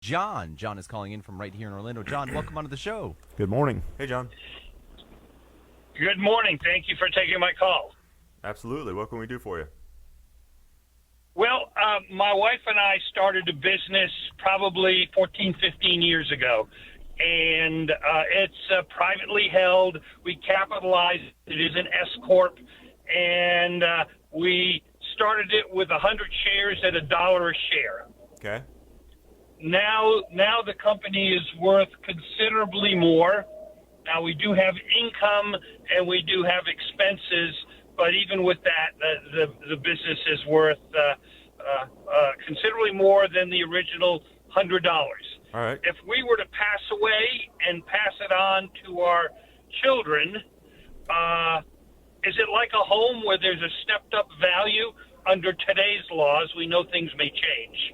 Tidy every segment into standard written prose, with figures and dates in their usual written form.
John. John is calling in from right here in Orlando. John, welcome onto the show. Good morning. Hey, John. Good morning. Thank you for taking my call. Absolutely. What can we do for you? Well, my wife and I started a business probably 14, 15 years ago, and it's privately held. We capitalized. It is an S Corp, and we started it with 100 shares at $1 a share. Okay. Now the company is worth considerably more. Now we do have income and we do have expenses, but even with that, the business is worth considerably more than the original $100. All right. If we were to pass away and pass it on to our children, is it like a home where there's a stepped-up value? Under today's laws, we know things may change.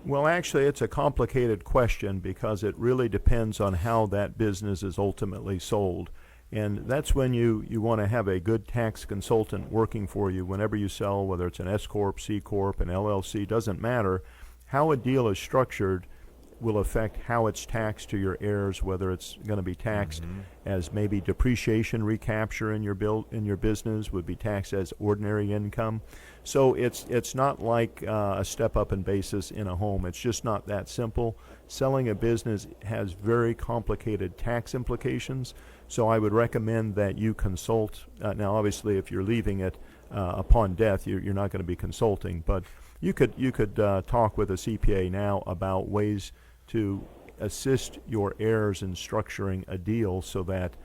Well, actually, it's a complicated question because it really depends on how that business is ultimately sold. And that's when you want to have a good tax consultant working for you whenever you sell, whether it's an S Corp, C Corp, an LLC, doesn't matter. How a deal is structured will affect how it's taxed to your heirs, whether it's going to be taxed as maybe depreciation recapture in your business, would be taxed as ordinary income. So it's not like a step up in basis in a home. It's just not that simple. Selling a business has very complicated tax implications. So I would recommend that you consult. Now, obviously, if you're leaving it upon death, you're not going to be consulting, but you could talk with a CPA now about ways to assist your heirs in structuring a deal so that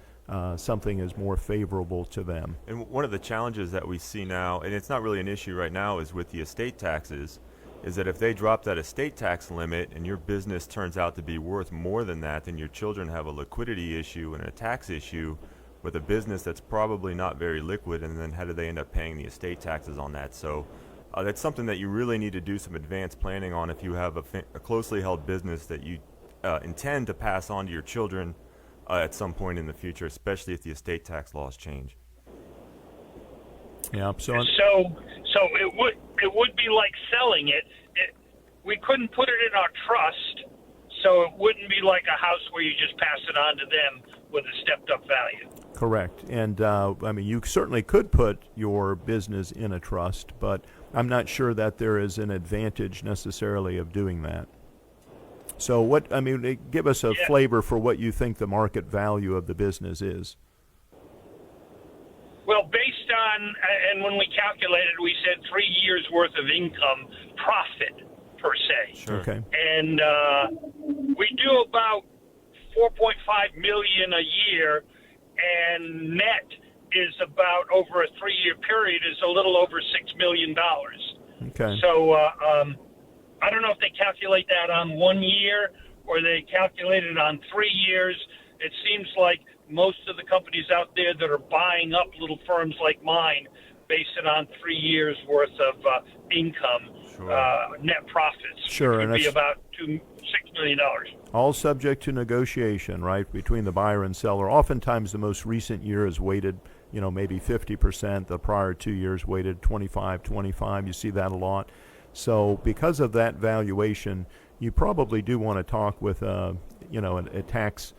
something is more favorable to them. And one of the challenges that we see now, and it's not really an issue right now, is with the estate taxes, is that if they drop that estate tax limit and your business turns out to be worth more than that, then your children have a liquidity issue and a tax issue with a business that's probably not very liquid, and then how do they end up paying the estate taxes on that? So that's something that you really need to do some advanced planning on if you have a closely held business that you intend to pass on to your children at some point in the future, especially if the estate tax laws change. Yeah. So it would be like selling it. We couldn't put it in our trust, so it wouldn't be like a house where you just pass it on to them with a stepped up value. Correct. And I mean, you certainly could put your business in a trust, but I'm not sure that there is an advantage necessarily of doing that. So give us a flavor for what you think the market value of the business is. Well, based on, and when we calculated, we said 3 years worth of income profit per se. Sure. Okay. And we do about $4.5 million a year, and net is about, over a 3-year period, is a little over $6 million. Okay. So I don't know if they calculate that on 1 year or they calculate it on 3 years. It seems like most of the companies out there that are buying up little firms like mine base it on 3 years worth of income, net profits. Sure, It could be about $6 million. All subject to negotiation, right, between the buyer and seller. Oftentimes the most recent year is weighted, maybe 50%. The prior 2 years weighted 25. You see that a lot. So because of that valuation, you probably do want to talk with a tax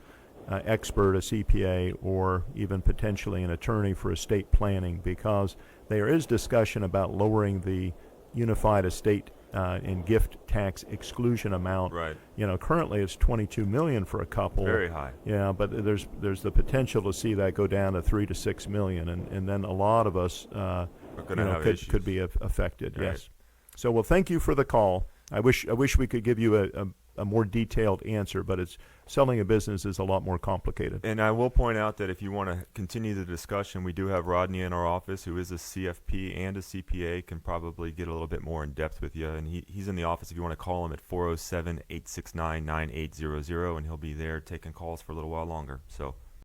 expert, a CPA, or even potentially an attorney for estate planning, because there is discussion about lowering the unified estate and gift tax exclusion amount. Right. Currently it's $22 million for a couple. Very high. Yeah, but there's the potential to see that go down to $3 to $6 million, and then a lot of us could be affected. Right. Yes. So, well, thank you for the call. I wish we could give you a more detailed answer, but selling a business is a lot more complicated. And I will point out that if you want to continue the discussion, we do have Rodney in our office, who is a CFP and a CPA, can probably get a little bit more in depth with you. And he's in the office if you want to call him at 407-869-9800, and he'll be there taking calls for a little while longer. So